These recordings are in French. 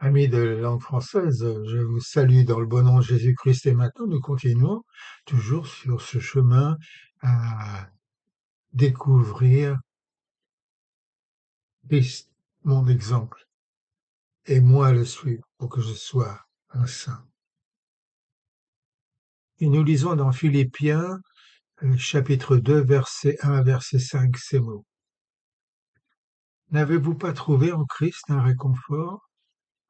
Amis de langue française, je vous salue dans le bon nom de Jésus-Christ et maintenant nous continuons toujours sur ce chemin à découvrir Christ, mon exemple, et moi le suivre pour que je sois un saint. Et nous lisons dans Philippiens, chapitre 2, verset 1, verset 5, ces mots. N'avez-vous pas trouvé en Christ un réconfort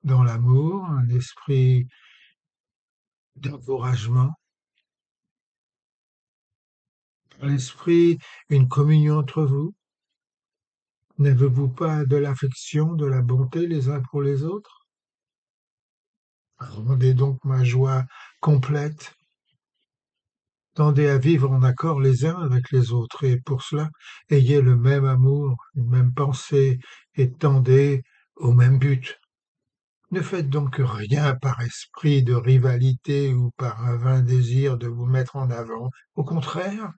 dans l'amour, un esprit d'encouragement, l'esprit, une communion entre vous? N'avez-vous pas de l'affection, de la bonté les uns pour les autres? Rendez donc ma joie complète. Tendez à vivre en accord les uns avec les autres, et pour cela, ayez le même amour, une même pensée, et tendez au même but. Ne faites donc rien par esprit de rivalité ou par un vain désir de vous mettre en avant. Au contraire,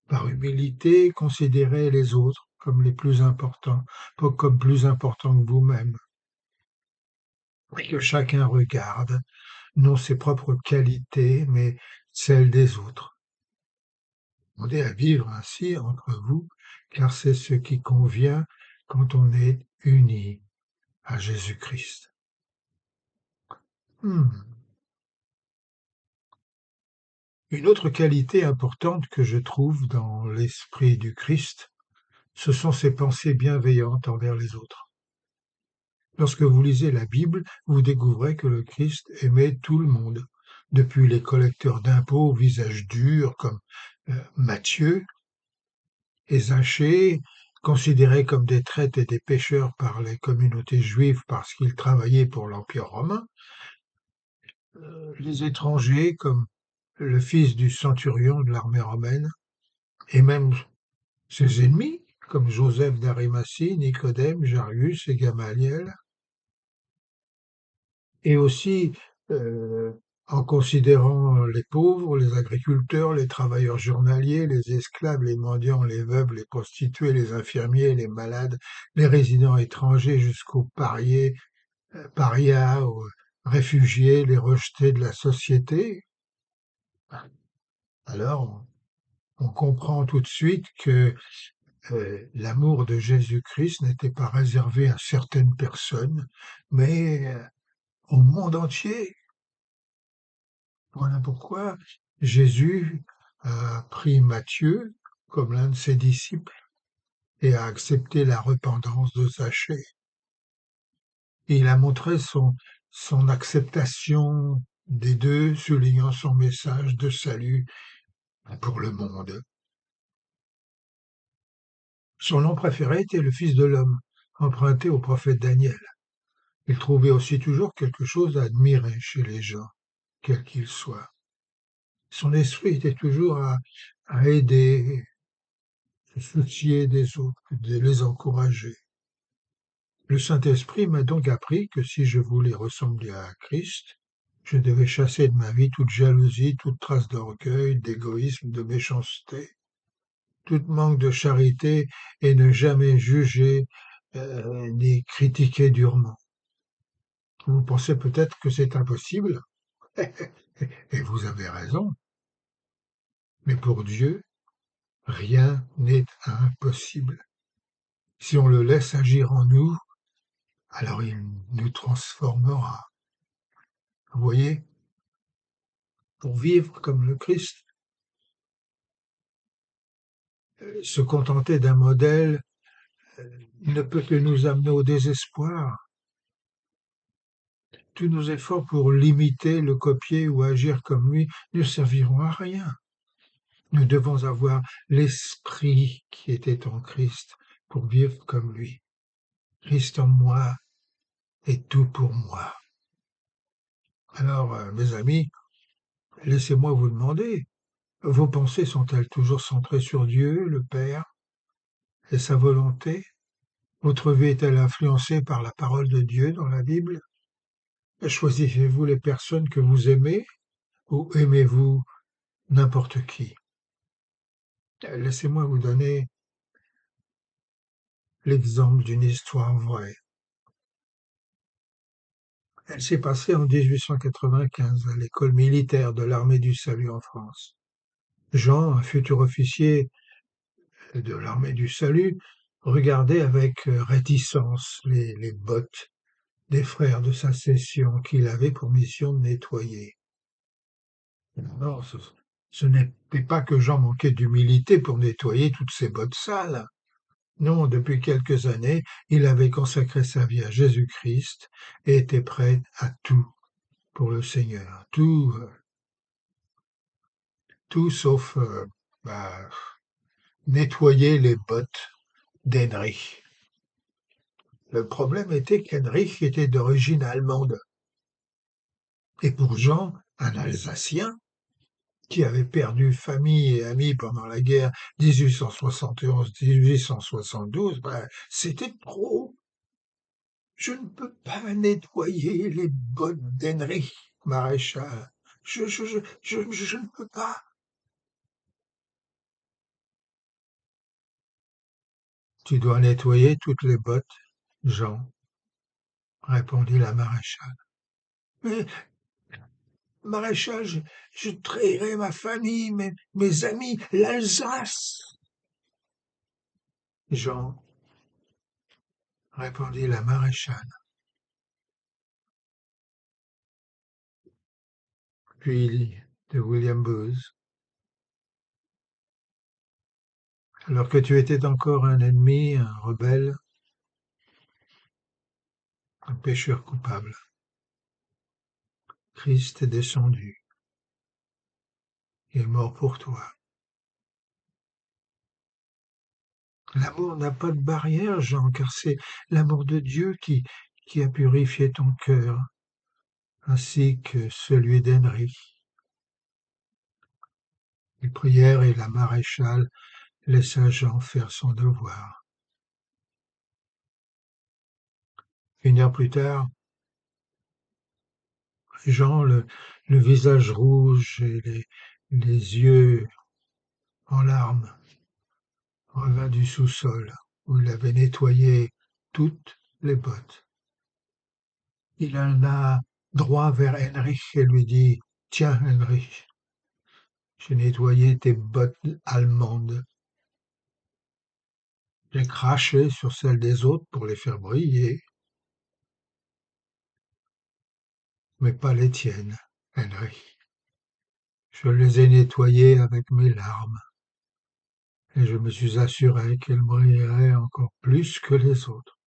par humilité, considérez les autres comme les plus importants, pas comme plus importants que vous-même. Que chacun regarde non ses propres qualités, mais celles des autres. Demandez à vivre ainsi entre vous, car c'est ce qui convient quand on est unis à Jésus-Christ. Une autre qualité importante que je trouve dans l'esprit du Christ, ce sont ses pensées bienveillantes envers les autres. Lorsque vous lisez la Bible, vous découvrez que le Christ aimait tout le monde, depuis les collecteurs d'impôts au visage dur comme Matthieu et Zachée, considérés comme des traîtres et des pécheurs par les communautés juives parce qu'ils travaillaient pour l'Empire romain, les étrangers comme le fils du centurion de l'armée romaine, et même ses ennemis comme Joseph d'Arimathie, Nicodème, Jarius et Gamaliel, et aussi en considérant les pauvres, les agriculteurs, les travailleurs journaliers, les esclaves, les mendiants, les veuves, les prostituées, les infirmiers, les malades, les résidents étrangers jusqu'aux parias, aux réfugiés, les rejetés de la société. Alors, on comprend tout de suite que l'amour de Jésus-Christ n'était pas réservé à certaines personnes, mais au monde entier. Voilà pourquoi Jésus a pris Matthieu comme l'un de ses disciples et a accepté la repentance de Zachée. Et il a montré son acceptation des deux, soulignant son message de salut pour le monde. Son nom préféré était le Fils de l'homme, emprunté au prophète Daniel. Il trouvait aussi toujours quelque chose à admirer chez les gens, quels qu'ils soient. Son esprit était toujours à aider, se soucier des autres, de les encourager. Le Saint-Esprit m'a donc appris que si je voulais ressembler à Christ, je devais chasser de ma vie toute jalousie, toute trace d'orgueil, d'égoïsme, de méchanceté, tout manque de charité et ne jamais juger ni critiquer durement. Vous pensez peut-être que c'est impossible, et vous avez raison, mais pour Dieu, rien n'est impossible. Si on le laisse agir en nous, alors il nous transformera. Vous voyez, pour vivre comme le Christ, se contenter d'un modèle ne peut que nous amener au désespoir. Tous nos efforts pour l'imiter, le copier ou agir comme lui ne serviront à rien. Nous devons avoir l'esprit qui était en Christ pour vivre comme lui. Christ en moi est tout pour moi. Alors, mes amis, laissez-moi vous demander, vos pensées sont-elles toujours centrées sur Dieu, le Père, et sa volonté? Votre vie est-elle influencée par la parole de Dieu dans la Bible? Choisissez-vous les personnes que vous aimez ou aimez-vous n'importe qui? Laissez-moi vous donner l'exemple d'une histoire vraie. Elle s'est passée en 1895 à l'école militaire de l'armée du salut en France. Jean, un futur officier de l'armée du salut, regardait avec réticence les bottes des frères de sa session qu'il avait pour mission de nettoyer. Non, ce n'était pas que Jean manquait d'humilité pour nettoyer toutes ces bottes sales. Non, depuis quelques années, il avait consacré sa vie à Jésus-Christ et était prêt à tout pour le Seigneur. Tout sauf bah, nettoyer les bottes d'Henry. Le problème était qu'Henry était d'origine allemande. Et pour Jean, un Alsacien, qui avait perdu famille et amis pendant la guerre 1871-1872, c'était trop. Je ne peux pas nettoyer les bottes d'Henry, maréchal. Je ne peux pas. Tu dois nettoyer toutes les bottes, Jean, répondit la maréchale. Mais, maréchal, je trahirai ma famille, mes amis, l'Alsace. Jean, répondit la maréchale. Puis de William Booth. Alors que tu étais encore un ennemi, un rebelle, un pécheur coupable, Christ est descendu. Il est mort pour toi. L'amour n'a pas de barrière, Jean, car c'est l'amour de Dieu qui a purifié ton cœur, ainsi que celui d'Henry. Ils prièrent et la maréchale laissa Jean faire son devoir. Une heure plus tard, Jean, le visage rouge et les yeux en larmes, revint du sous-sol, où il avait nettoyé toutes les bottes. Il alla droit vers Henry et lui dit: Tiens, Henry, j'ai nettoyé tes bottes allemandes. J'ai craché sur celles des autres pour les faire briller, mais pas les tiennes, Henry. Je les ai nettoyées avec mes larmes, et je me suis assuré qu'elles brilleraient encore plus que les autres,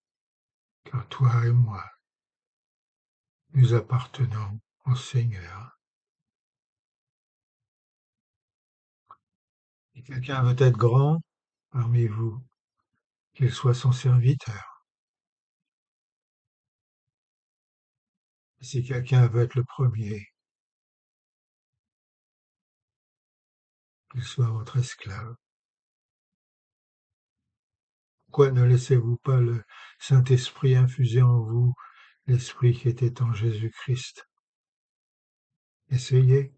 car toi et moi, nous appartenons au Seigneur. Si quelqu'un veut être grand parmi vous, qu'il soit son serviteur. Si quelqu'un veut être le premier, qu'il soit votre esclave. Pourquoi ne laissez-vous pas le Saint-Esprit infuser en vous l'Esprit qui était en Jésus-Christ? Essayez,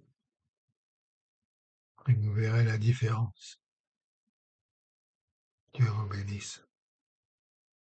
et vous verrez la différence. Dieu vous bénisse.